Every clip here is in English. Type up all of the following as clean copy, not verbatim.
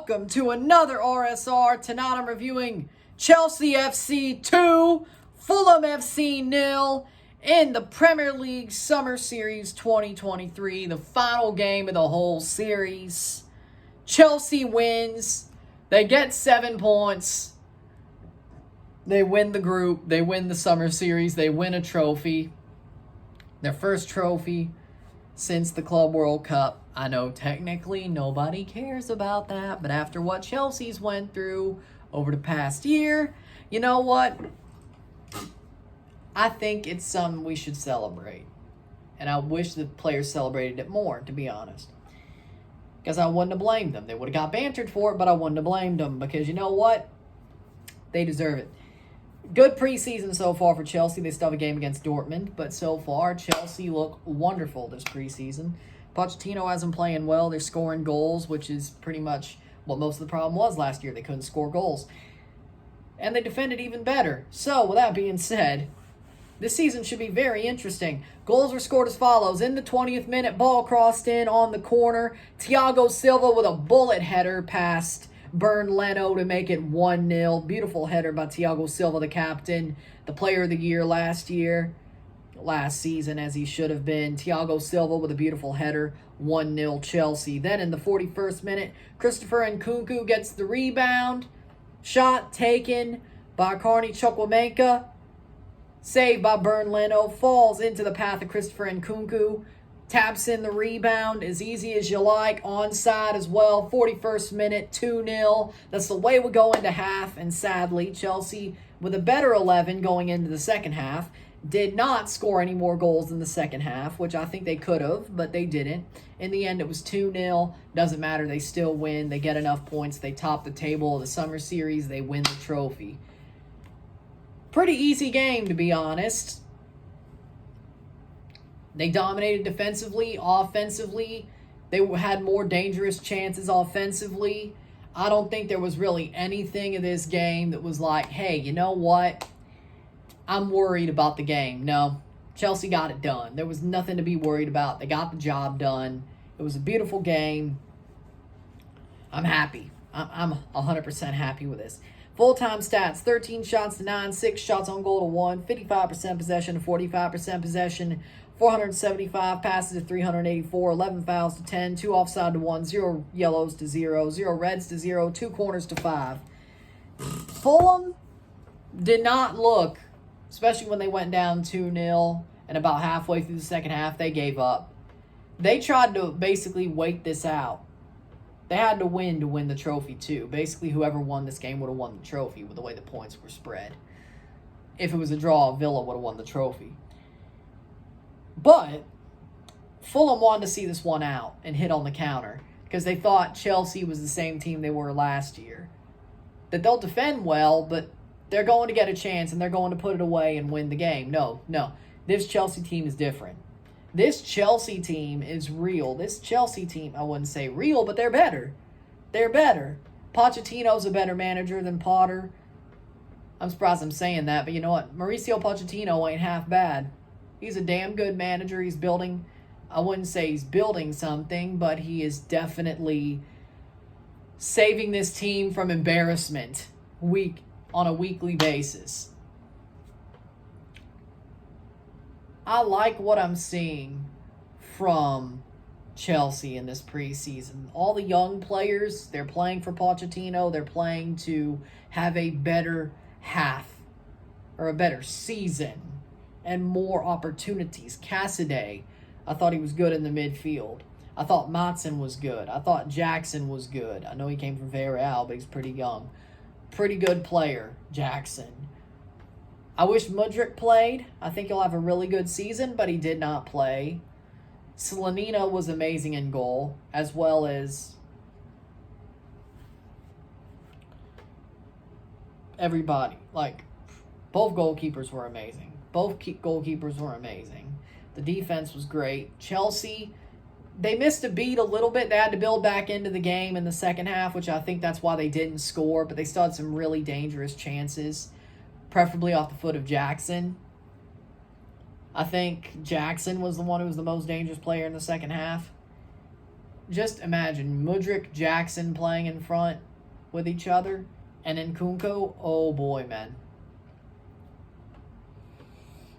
welcome to another RSR. Tonight I'm reviewing Chelsea FC 2, Fulham FC 0 in the Premier League Summer Series 2023, the final game of the whole series. Chelsea wins. They get 7 points. They win the group. They win the Summer Series. They win a trophy. Their first trophy since the Club World Cup. I know technically nobody cares about that, but after what Chelsea's went through over the past year, you know what? I think it's something we should celebrate. And I wish the players celebrated it more, to be honest. Because I wouldn't have blamed them. They would have got bantered for it, but I wouldn't have blamed them. Because you know what? They deserve it. Good preseason so far for Chelsea. They still have a game against Dortmund, but so far, Chelsea look wonderful this preseason. Pochettino hasn't playing well. They're scoring goals, which is pretty much what most of the problem was last year. They couldn't score goals. And they defended even better. So, with that being said, this season should be very interesting. Goals were scored as follows. In the 20th minute, ball crossed in on the corner. Thiago Silva with a bullet header past Bernd Leno to make it 1-0. Beautiful header by Thiago Silva, the captain, the player of the year last season, as he should have been. Thiago Silva with a beautiful header, 1-0 Chelsea. Then in the 41st minute, Christopher Nkunku gets the rebound. Shot taken by Carney Chukwuemeka. Saved by Bernd Leno. Falls into the path of Christopher Nkunku. Taps in the rebound as easy as you like. Onside as well. 41st minute, 2-0. That's the way we go into half. And sadly, Chelsea, with a better 11 going into the second half, did not score any more goals in the second half, which I think they could have, but they didn't. In the end, it was 2-0. Doesn't matter. They still win. They get enough points. They top the table of the Summer Series. They win the trophy. Pretty easy game, to be honest. They dominated defensively, offensively. They had more dangerous chances offensively. I don't think there was really anything in this game that was like, hey, you know what? I'm worried about the game. No, Chelsea got it done. There was nothing to be worried about. They got the job done. It was a beautiful game. I'm happy. I'm 100% happy with this. Full-time stats, 13 shots to 9, 6 shots on goal to 1, 55% possession to 45% possession, 475 passes to 384, 11 fouls to 10, 2 offside to 1, 0 yellows to 0, 0 reds to 0, 2 corners to 5. Fulham did not look, especially when they went down 2-0 and about halfway through the second half, they gave up. They tried to basically wait this out. They had to win the trophy too. Basically, whoever won this game would have won the trophy with the way the points were spread. If it was a draw, Villa would have won the trophy. But Fulham wanted to see this one out and hit on the counter because they thought Chelsea was the same team they were last year. That they'll defend well, but they're going to get a chance and they're going to put it away and win the game. No. This Chelsea team is different. This Chelsea team is real. This Chelsea team, I wouldn't say real, but they're better. They're better. Pochettino's a better manager than Potter. I'm surprised I'm saying that, but you know what? Mauricio Pochettino ain't half bad. He's a damn good manager. He's building, I wouldn't say he's building something, but he is definitely saving this team from embarrassment on a weekly basis. I like what I'm seeing from Chelsea in this preseason. All the young players, they're playing for Pochettino. They're playing to have a better half or a better season and more opportunities. Cassidy, I thought he was good in the midfield. I thought Matson was good. I thought Jackson was good. I know he came from Villarreal, but he's pretty young. Pretty good player, Jackson. I wish Mudryk played. I think he'll have a really good season, but he did not play. Slanina was amazing in goal, as well as everybody. Like, both goalkeepers were amazing. The defense was great. Chelsea, they missed a beat a little bit. They had to build back into the game in the second half, which I think that's why they didn't score, but they still had some really dangerous chances, preferably off the foot of Jackson. I think Jackson was the one who was the most dangerous player in the second half. just imagine Mudryk, Jackson playing in front with each other, and then Nkunku. Oh boy, man.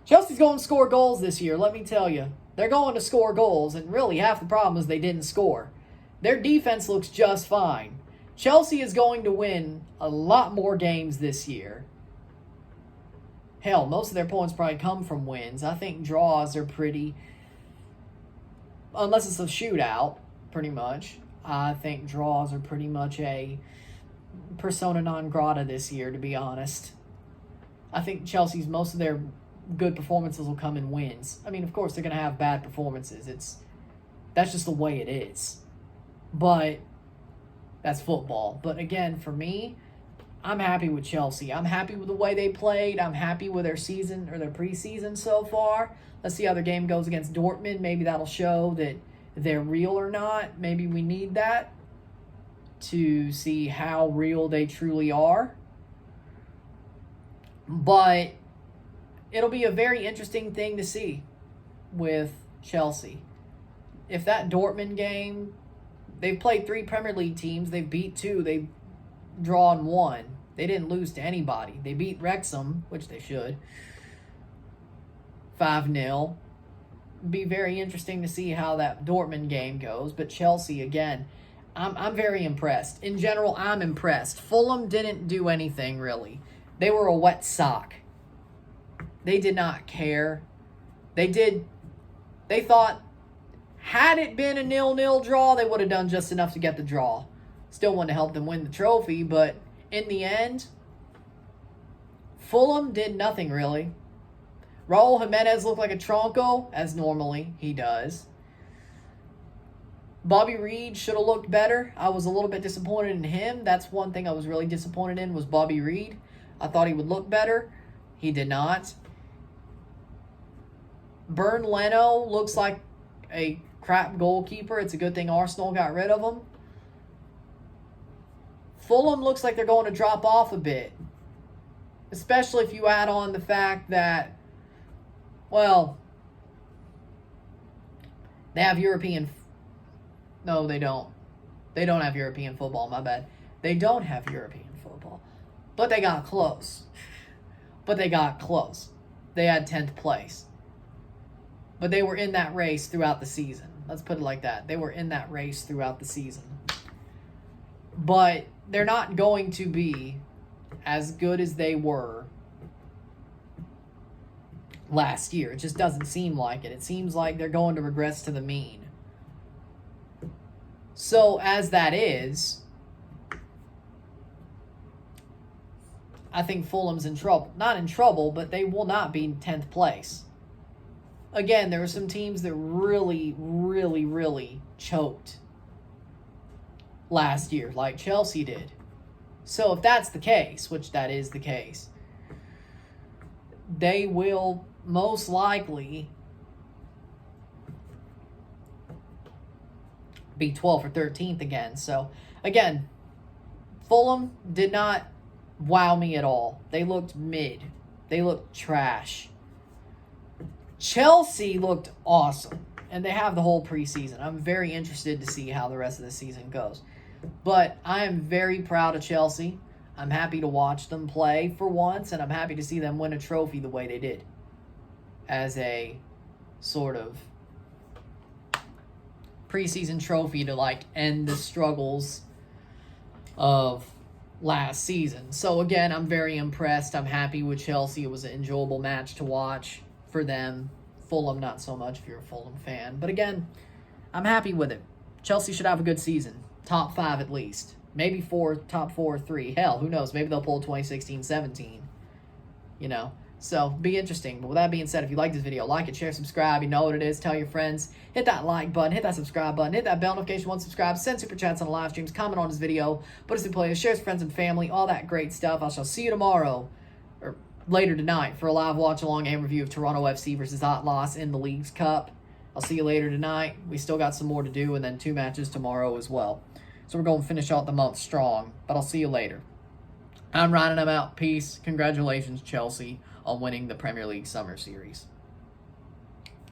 Chelsea's going to score goals this year, let me tell you. They're going to score goals, and really half the problem is they didn't score. Their defense looks just fine. Chelsea is going to win a lot more games this year. Hell, most of their points probably come from wins. I think draws are pretty, unless it's a shootout, pretty much. I think draws are pretty much a persona non grata this year, to be honest. I think Chelsea's most of their good performances will come in wins. I mean, of course, they're going to have bad performances. That's just the way it is. But that's football. But again, for me, I'm happy with Chelsea. I'm happy with the way they played. I'm happy with their season or their preseason so far. Let's see how their game goes against Dortmund. Maybe that'll show that they're real or not. Maybe we need that to see how real they truly are. But it'll be a very interesting thing to see with Chelsea. If that Dortmund game, they've played 3 Premier League teams. They've beat 2. They've drawn 1. They didn't lose to anybody. They beat Wrexham, which they should, 5-0. Be very interesting to see how that Dortmund game goes. But Chelsea, again, I'm very impressed. In general, I'm impressed. Fulham didn't do anything, really. They were a wet sock. They did not care. They thought, had it been a 0-0 draw, they would have done just enough to get the draw. Still want to help them win the trophy, but in the end, Fulham did nothing, really. Raul Jimenez looked like a tronco, as normally he does. Bobby Reed should have looked better. I was a little bit disappointed in him. That's one thing I was really disappointed in was Bobby Reed. I thought he would look better. He did not. Bernd Leno looks like a crap goalkeeper. It's a good thing Arsenal got rid of him. Fulham looks like they're going to drop off a bit. Especially if you add on the fact that, well, they have European... No, they don't. They don't have European football, my bad. They don't have European football. But they got close. They had 10th place. But they were in that race throughout the season. Let's put it like that. They were in that race throughout the season. But they're not going to be as good as they were last year. It just doesn't seem like it. It seems like they're going to regress to the mean. So, as that is, I think Fulham's in trouble. Not in trouble, but they will not be in 10th place. Again, there were some teams that really, really, really choked last year, like Chelsea did. So if that's the case, which that is the case, they will most likely be 12th or 13th again. So, again, Fulham did not wow me at all. They looked mid. They looked trash. Chelsea looked awesome, and they have the whole preseason. I'm very interested to see how the rest of the season goes. But I am very proud of Chelsea. I'm happy to watch them play for once, and I'm happy to see them win a trophy the way they did. As a sort of preseason trophy to, like, end the struggles of last season. So, again, I'm very impressed. I'm happy with Chelsea. It was an enjoyable match to watch for them. Fulham, not so much if you're a Fulham fan. But, again, I'm happy with it. Chelsea should have a good season. Top 5 at least. Maybe top 4 or 3. Hell, who knows? Maybe they'll pull 2016-17. You know? So, be interesting. But with that being said, if you like this video, like it, share, subscribe. You know what it is. Tell your friends. Hit that like button. Hit that subscribe button. Hit that bell notification once subscribed. Send super chats on the live streams. Comment on this video. Put us in playlist. Share with friends and family. All that great stuff. I shall see you tomorrow, or later tonight, for a live watch-along and review of Toronto FC versus Atlas in the Leagues Cup. I'll see you later tonight. We still got some more to do, and then 2 matches tomorrow as well. So we're going to finish out the month strong, but I'll see you later. I'm Ryan, and I'm out. Peace. Congratulations, Chelsea, on winning the Premier League Summer Series.